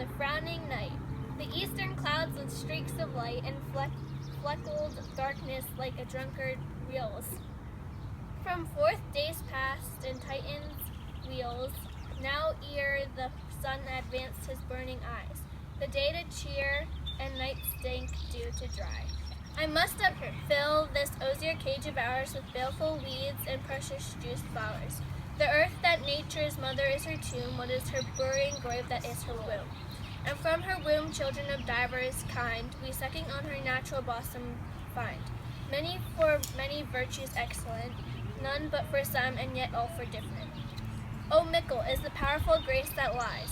the frowning night, the eastern clouds with streaks of light and fleckled darkness like a drunkard reels. From forth days past and Titan's wheels, now ere the sun advanced his burning eyes, the day to cheer and night's dank dew to dry. I must up fill this osier cage of ours with baleful weeds and precious juiced flowers. The earth that nature's mother is her tomb, what is her burying grave that is her womb. And from her womb children of divers kind, we sucking on her natural bosom find. Many for many virtues excellent, none but for some, and yet all for different. O mickle is the powerful grace that lies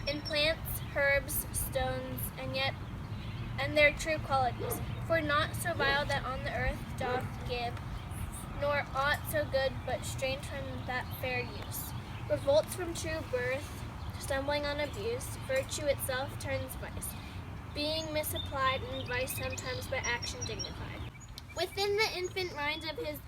in plants, herbs, stones, and their true qualities. For naught so vile that on the earth doth give, nor aught so good but strange from that fair use. Revolts from true birth, stumbling on abuse, virtue itself turns vice, being misapplied, and vice sometimes by action dignified. Within the infant rind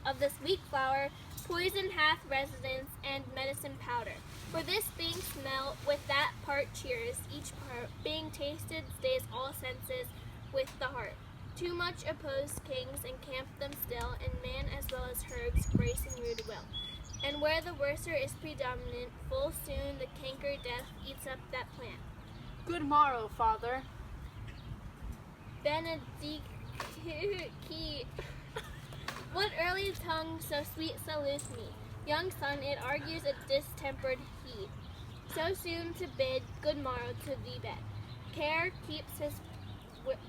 of this weak flower, poison hath residence and medicine powder. For this being smelt, with that part cheers, each part being tasted stays all senses with the heart. Too much oppose kings and camp them still, and man as well as herbs brace and rude will. And where the worser is predominant, full soon the canker death eats up that plant. Good morrow, father. Benedicti. What early tongue so sweet salutes me? Young son, it argues a distempered heat. So soon to bid good morrow to thee bed. Care keeps his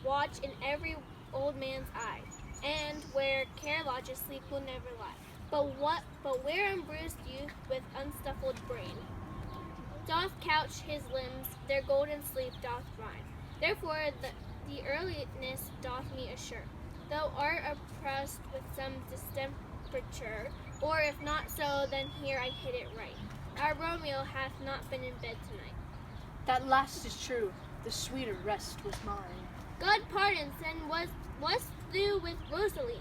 watch in every old man's eye, and where care lodges, sleep will never lie. But where unbruised youth with unstuffled brain doth couch his limbs, their golden sleep doth rind. Therefore the earliness doth me assure, thou art oppressed with some distemperature, or if not so, then here I hit it right. Our Romeo hath not been in bed tonight. That last is true, the sweeter rest was mine. God pardon, then wast thou with Rosaline?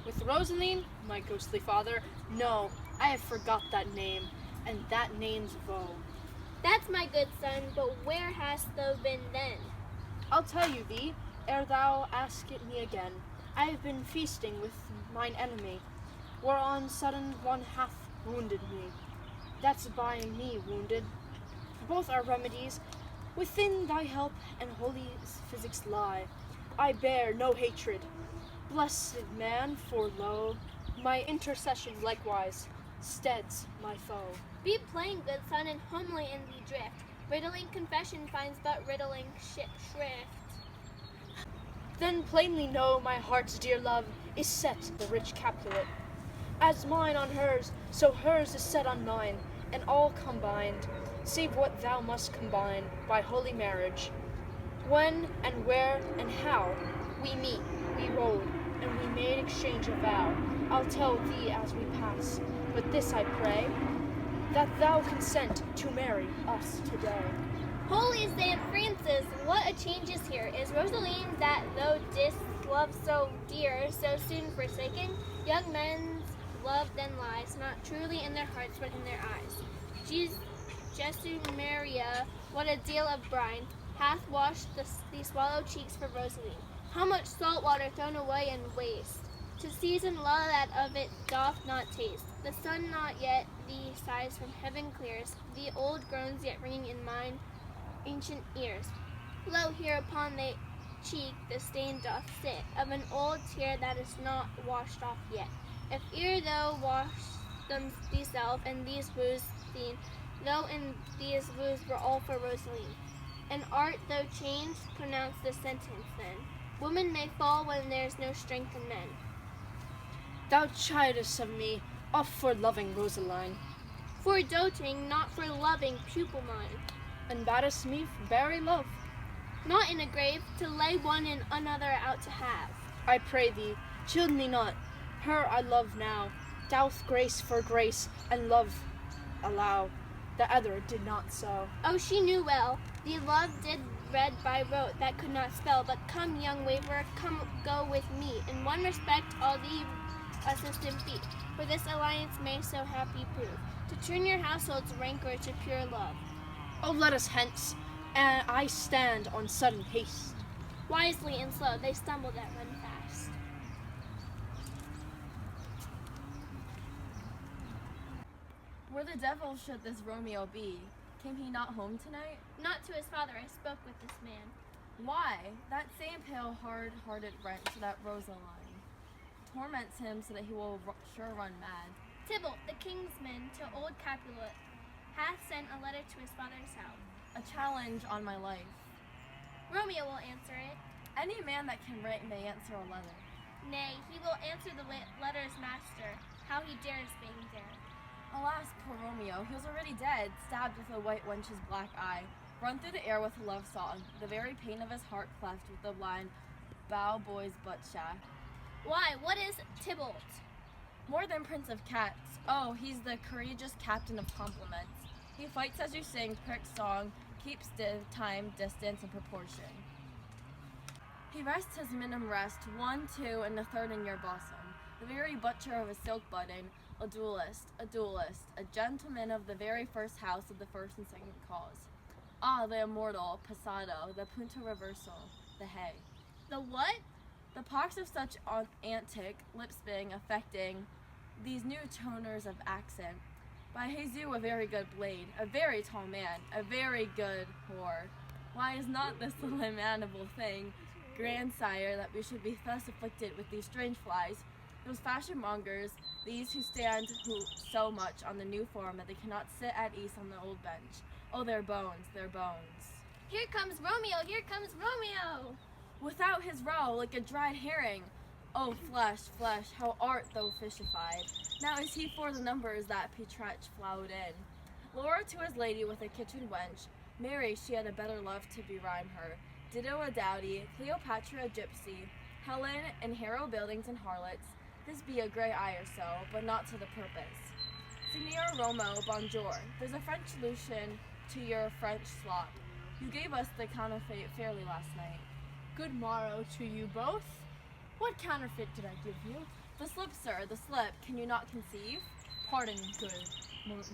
With Rosaline, my ghostly father? No, I have forgot that name, and that name's woe. That's my good son, but where hast thou been then? I'll tell you thee, ere thou ask it me again. I have been feasting with mine enemy, whereon sudden one hath wounded me. That's by me wounded. Both are remedies. Within thy help and holy physics lie. I bear no hatred. Blessed man, for lo, my intercession likewise steads my foe. Be plain, good son, and homely in thee drift. Riddling confession finds but riddling shrift. Then plainly know my heart's dear love is set the rich Capulet. As mine on hers, so hers is set on mine, and all combined, save what thou must combine by holy marriage. When and where and how we meet, we rode, and we made exchange of vow, I'll tell thee as we pass. But this I pray, that thou consent to marry us today. Holy Saint Francis, what a change is here! Is Rosaline that thou didst love so dear, so soon forsaken? Young men's love then lies, not truly in their hearts, but in their eyes. Jesu Maria, what a deal of brine hath washed these swallow cheeks for Rosaline. How much salt water thrown away and waste, to season love that of it doth not taste. The sun not yet thee sighs from heaven clears, the old groans yet ringing in mine ancient ears. Lo, here upon thy cheek the stain doth sit, of an old tear that is not washed off yet. If ere thou wash them thyself and these woes seen, though in these woes were all for Rosaline. And art thou changed? Pronounce the sentence then. Woman may fall when there's no strength in men. Thou chidest of me, oft for loving Rosaline. For doting, not for loving, pupil mine. And badest me for very love. Not in a grave, to lay one and another out to have. I pray thee, chill me not. Her I love now. Doth grace for grace, and love allow. The other did not so. Oh, she knew well. The love did read by rote that could not spell. But come, young waverer, come go with me. In one respect, all thee assistant feet. For this alliance may so happy prove, to turn your household's rancor to pure love. Oh, let us hence. and I stand on sudden haste. Wisely and slow, they stumble that run fast. Where the devil should this Romeo be? Came he not home tonight? Not to his father I spoke with this man. Why? That same pale, hard-hearted wretch, that Rosaline, torments him so that he will sure run mad. Tybalt, the kingsman to old Capulet, hath sent a letter to his father's house. A challenge on my life. Romeo will answer it. Any man that can write may answer a letter. Nay, he will answer the letter's master. How he dares, may he dare. Alas, poor Romeo, he was already dead, stabbed with a white wench's black eye, run through the air with a love song, the very pain of his heart cleft with the line, bow boy's butt shaft. Why, what is Tybalt? More than Prince of Cats. Oh, he's the courageous captain of compliments. He fights as you sing, pricks song, keeps time, distance, and proportion. He rests his minim rest, 1, 2, and the third in your bosom. The very butcher of a silk button, a duelist, a gentleman of the very first house of the first and second cause. Ah, the immortal, passado, the punto reversal, the hay. The what? The pox of such antic, lip-spitting, affecting, these new toners of accent. By Jesus, a very good blade, a very tall man, a very good whore. Why is not this a lamentable thing, grandsire, that we should be thus afflicted with these strange flies, those fashionmongers, these who stand so much on the new form that they cannot sit at ease on the old bench. Oh, their bones, their bones. Here comes Romeo, here comes Romeo! Without his row, like a dried herring. Oh, flesh, flesh, how art thou fishified? Now is he for the numbers that Petrarch flowed in. Laura to his lady with a kitchen wench. Mary, she had a better love to berhyme her. Dido a dowdy, Cleopatra a gypsy, Helen and Harrow buildings and harlots. This be a grey eye or so, but not to the purpose. Signor Romo, bonjour. There's a French solution to your French slop. You gave us the counterfeit fairly last night. Good morrow to you both. What counterfeit did I give you? The slip, sir, the slip. Can you not conceive? Pardon, good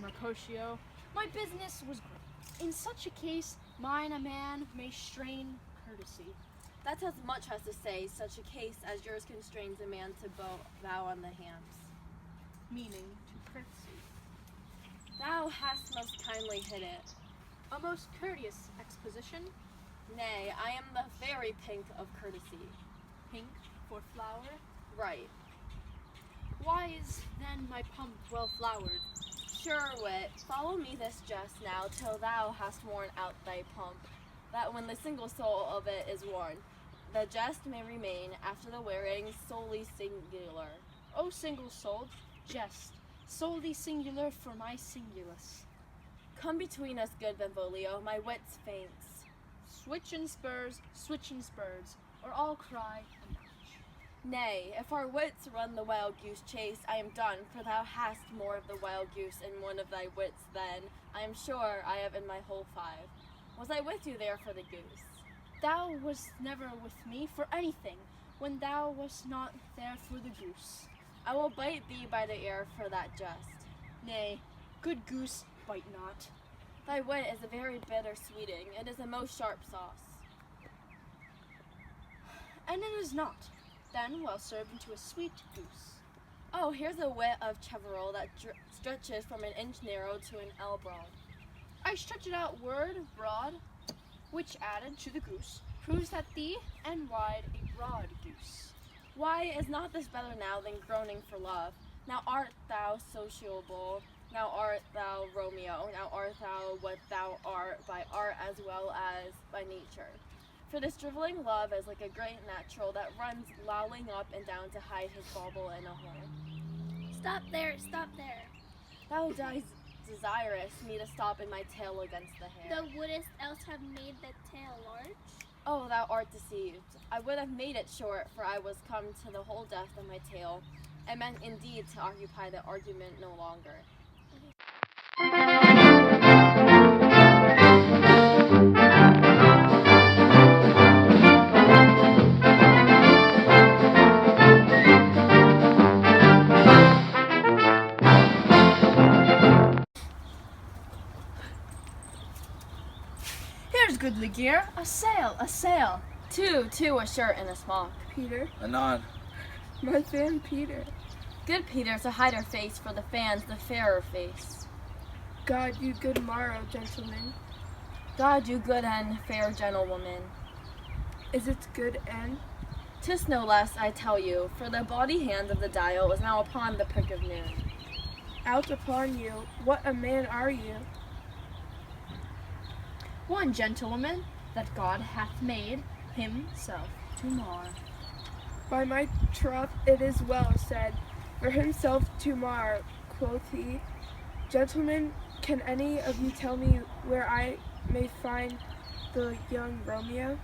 Mercutio. My business was great. In such a case, mine a man may strain courtesy. That's as much as to say, such a case as yours constrains a man to bow on the hams. Meaning to courtesy. Thou hast most kindly hit it. A most courteous exposition. Nay, I am the very pink of courtesy. Pink for flower. Right. Why is then my pump well flowered? Sure, wit, follow me this jest now, till thou hast worn out thy pump, that when the single soul of it is worn, the jest may remain after the wearing solely singular. O single-souled jest, solely singular for my singulus. Come between us, good Benvolio, my wits faints. Switch and spurs, or all cry a match. Nay, if our wits run the wild goose chase, I am done, for thou hast more of the wild goose in one of thy wits than, I am sure, I have in my whole 5. Was I with you there for the goose? Thou wast never with me for anything, when thou wast not there for the goose. I will bite thee by the ear for that jest. Nay, good goose, bite not. Thy wit is a very bitter sweeting, it is a most sharp sauce. And it is not, then well served into a sweet goose. Oh, here's a wit of Cheverel that stretches from an inch narrow to an ell broad. I stretch it out word broad, which added to the goose, proves that thee and wide a broad goose. Why, is not this better now than groaning for love? Now art thou sociable, now art thou Romeo, now art thou what thou art by art as well as by nature. For this driveling love is like a great natural that runs lolling up and down to hide his bauble in a hole. Stop there, stop there. Thou desirest me to stop in my tail against the hair. Thou wouldst else have made the tail large? Oh, thou art deceived. I would have made it short, for I was come to the whole depth of my tale. I meant indeed to occupy the argument no longer. There's goodly gear. A sail, a sail. Two, a shirt and a smock. Peter, Anon. my fan Peter. Good Peter to hide her face, for the fans the fairer face. God you good morrow, gentlemen. God you good and fair gentlewoman. Is it good and? 'Tis no less, I tell you, for the body hand of the dial is now upon the prick of noon. Out upon you, what a man are you? One gentlewoman that God hath made himself to mar. By my troth it is well said, for himself to mar, quoth he. Gentlemen, can any of you tell me where I may find the young Romeo?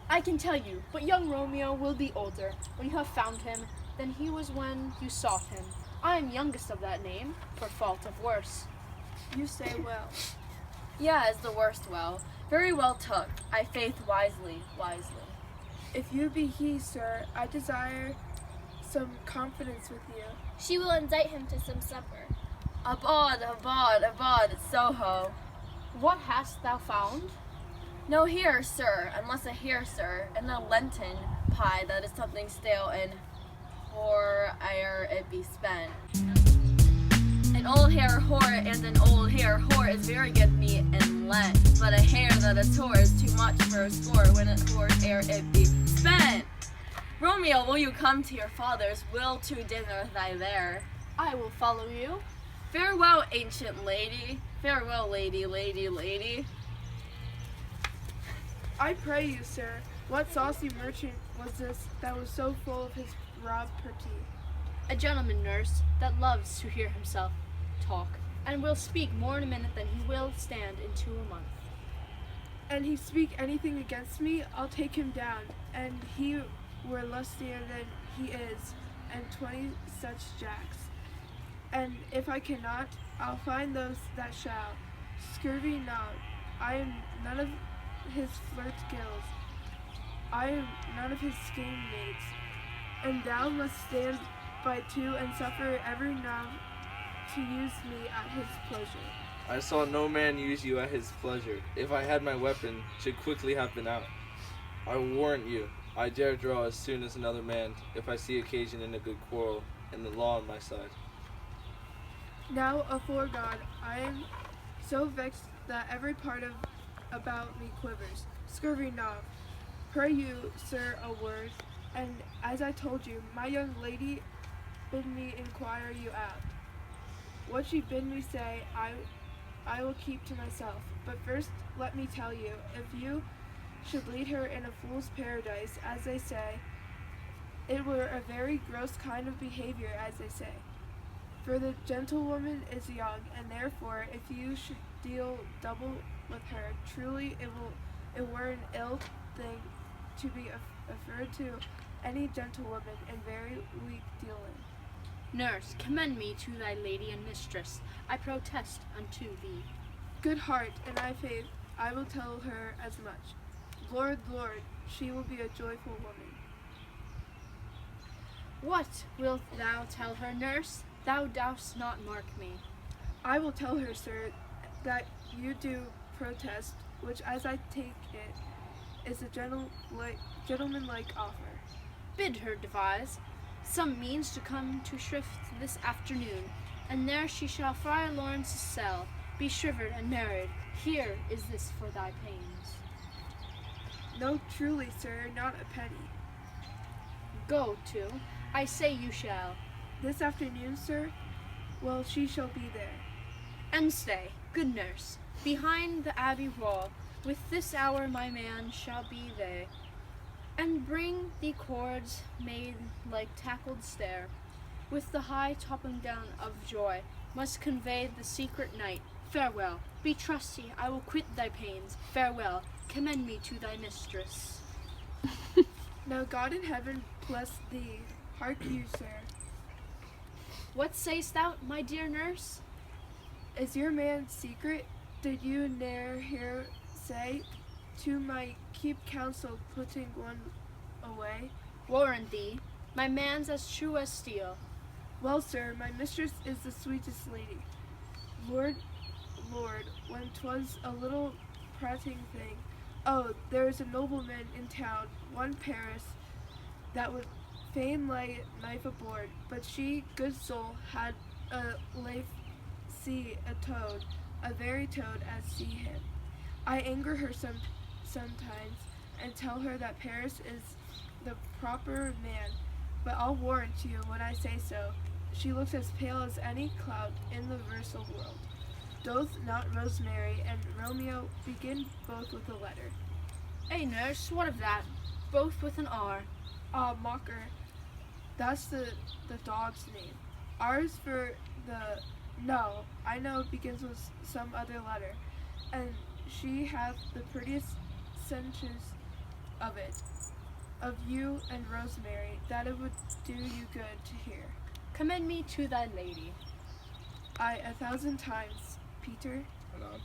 I can tell you, but young Romeo will be older when you have found him than he was when you sought him. I am youngest of that name, for fault of worse. You say well. Yeah, is the worst well. Very well took, I faith wisely. If you be he, sir, I desire some confidence with you. She will invite him to some supper. Abod, Soho. What hast thou found? No here, sir, unless a here, sir, and a Lenten pie that is something stale and whore ere it be spent. An old hare whore and an old hare whore is very good meat and Lent, but a hare that is whore is too much for a score when it whore ere it be spent. Romeo, will you come to your father's? Will to dinner thy there? I will follow you. Farewell, ancient lady. Farewell, lady. I pray you, sir, what saucy merchant was this that was so full of his rob pretty? A gentleman, nurse, that loves to hear himself talk, and will speak more in a minute than he will stand in 2 a month. And he speak anything against me, I'll take him down, and he were lustier than he is, and 20 such jacks. And if I cannot, I'll find those that shall. Scurvy not, I am none of his flirt gills, I am none of his scheme mates, and thou must stand by 2 and suffer every now to use me at his pleasure. I saw no man use you at his pleasure. If I had my weapon, should quickly have been out. I warrant you, I dare draw as soon as another man, if I see occasion in a good quarrel, and the law on my side. Now, afore God, I am so vexed that every part of about me quivers. Scurvy not. Pray you, sir, a word, and as I told you, my young lady bid me inquire you out. What she bid me say, I will keep to myself. But first, let me tell you, if you should lead her in a fool's paradise, as they say, it were a very gross kind of behavior, as they say. For the gentlewoman is young, and therefore, if you should deal double with her, truly it were an ill thing to be offered to any gentlewoman in very weak dealing. Nurse, commend me to thy lady and mistress. I protest unto thee. Good heart, and I faith, I will tell her as much. Lord, she will be a joyful woman. What wilt thou tell her, nurse? Thou dost not mark me. I will tell her, sir, that you do protest, which as I take it, is a gentlemanlike offer. Bid her devise some means to come to shrift this afternoon, and there she shall Friar Lawrence's cell, be shivered and married. Here is this for thy pains. No, truly, sir, not a penny. Go to, I say you shall. This afternoon, sir? Well, she shall be there. And stay, good nurse, behind the abbey wall, with this hour my man shall be they, and bring the cords made like tackled stair, with the high toppling down of joy, must convey the secret night. Farewell, be trusty, I will quit thy pains. Farewell, commend me to thy mistress. Now God in heaven bless thee. Hark you, sir. What say'st thou, my dear nurse? Is your man secret? Did you ne'er hear say, to my keep counsel putting one away? Warrant thee, my man's as true as steel. Well, sir, my mistress is the sweetest lady. Lord, when 'twas a little prating thing. Oh, there is a nobleman in town, one Paris, that would fain lay knife aboard, but she, good soul, had a life see a toad, a very toad as see him. I anger her sometimes, and tell her that Paris is the proper man, but I'll warrant you when I say so. She looks as pale as any cloud in the versal world. Doth not Rosemary and Romeo begin both with a letter? Hey, nurse, what of that? Both with an R. Ah, mocker, that's the dog's name. Ours for the... No, I know it begins with some other letter, and she hath the prettiest sentence of it, of you and Rosemary, that it would do you good to hear. Commend me to thy lady. I 1,000 times, Peter, Hold on.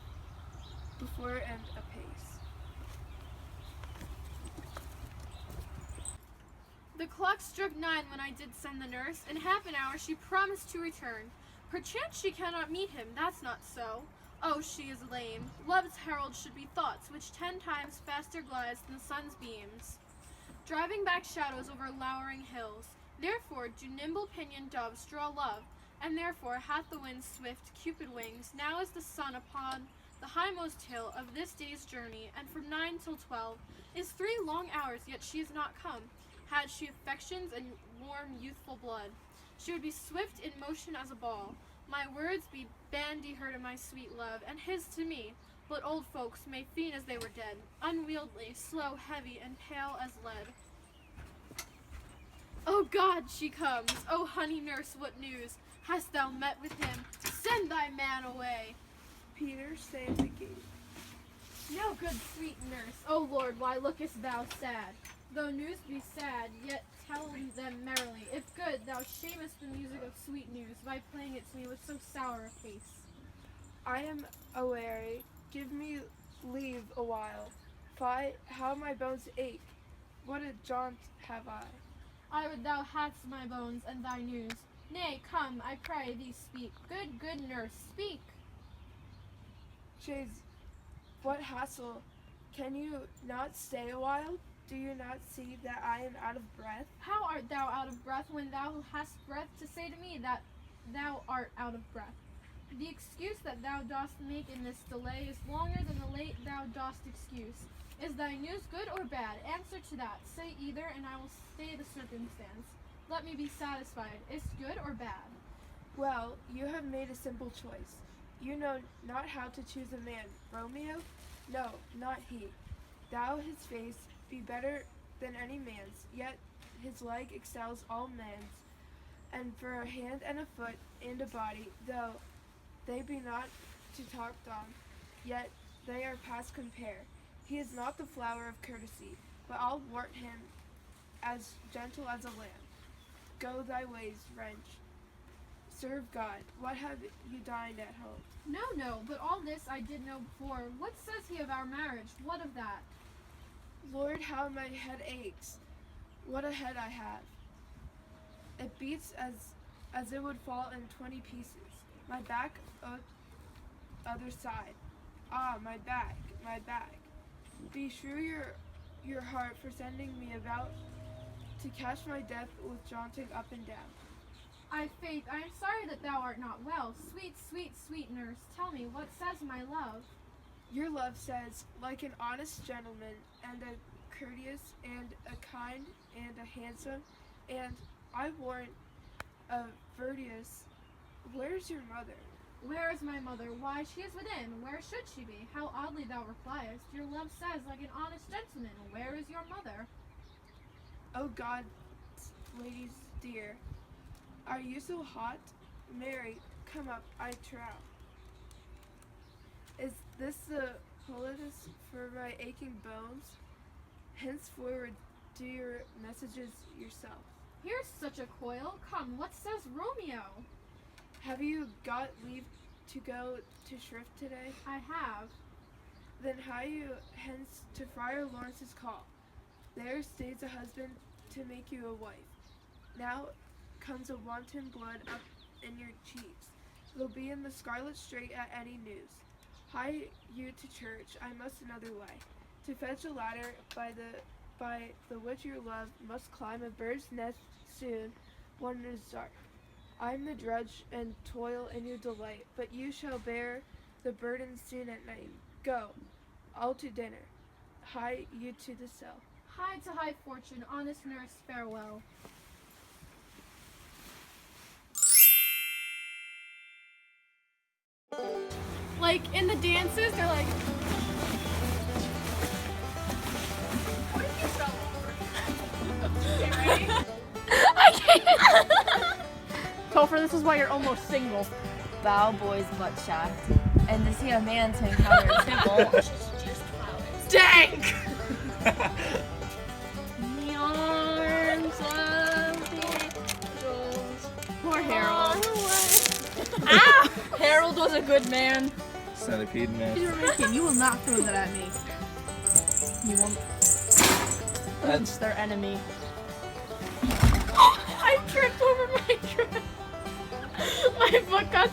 before and apace. The clock struck 9 when I did send the nurse. In half an hour she promised to return. Perchance she cannot meet him, that's not so. Oh, she is lame. Love's herald should be thoughts, which 10 times faster glides than the sun's beams, driving back shadows over lowering hills. Therefore do nimble-pinioned doves draw love, and therefore hath the wind swift Cupid wings. Now is the sun upon the hindmost hill of this day's journey, and from 9 till 12 is 3 long hours, yet she is not come. Had she affections and warm youthful blood, she would be swift in motion as a ball. My words be bandy her to my sweet love, and his to me. But old folks may feign as they were dead, unwieldy, slow, heavy, and pale as lead. Oh God, she comes! Oh honey nurse, what news? Hast thou met with him? Send thy man away! Peter, stay at the gate. No, good sweet nurse, O Lord, why lookest thou sad? Though news be sad, yet tell them merrily. If good, thou shamest the music of sweet news by playing it to me with so sour a face. I am aweary. Give me leave a while. Fie, how my bones ache. What a jaunt have I. I would thou hadst my bones and thy news. Nay, come, I pray thee speak. Good, good nurse, speak. Chaise, what hassle? Can you not stay a while? Do you not see that I am out of breath? How art thou out of breath when thou hast breath to say to me that thou art out of breath? The excuse that thou dost make in this delay is longer than the late thou dost excuse. Is thy news good or bad? Answer to that. Say either, and I will stay the circumstance. Let me be satisfied. Is it good or bad? Well, you have made a simple choice. You know not how to choose a man. Romeo? No, not he. Thou his face be better than any man's, yet his leg excels all men's, and for a hand and a foot and a body, though they be not to talked on, yet they are past compare. He is not the flower of courtesy, but I'll warrant him as gentle as a lamb. Go thy ways, wench. Serve God. What have you dined at home? No, but all this I did know before. What says he of our marriage? What of that? Lord, how my head aches. What a head I have. It beats as it would fall in 20 pieces. My back other side. Ah, my back, my back. Be sure your heart for sending me about to catch my death with jaunting up and down. Faith, I am sorry that thou art not well. Sweet, sweet, sweet nurse, tell me, what says my love? Your love says, like an honest gentleman, and a courteous, and a kind, and a handsome, and I warrant a virtuous. Where's your mother? Where is my mother? Why, she is within. Where should she be? How oddly thou repliest. Your love says, like an honest gentleman. Where is your mother? Oh God, ladies dear, are you so hot? Mary, come up, I trow. Is this the poultice for my aching bones? Henceforward do your messages yourself. Here's such a coil. Come, what says Romeo? Have you got leave to go to shrift today? I have. Then hie you hence to Friar Lawrence's call. There stays a husband to make you a wife. Now comes a wanton blood up in your cheeks. You'll be in the scarlet strait at any news. Hie you to church, I must another way. To fetch a ladder by the which your love must climb a bird's nest soon when it is dark. I am the drudge and toil in your delight, but you shall bear the burden soon at night. Go, all to dinner. Hie you to the cell. Hie to high fortune, honest nurse, farewell. Like in the dances, they're like. What if you fell over? Okay, ready? I can't. Topher, this is why you're almost single. Bow boys butt shaft. And to see a man to encounter a simple. Just flowers. Dank! The arms of the angels. Poor Harold. Ah! Harold was a good man. Centipede man. You will not throw that at me. You won't. That's their enemy. I tripped over my dress. My foot got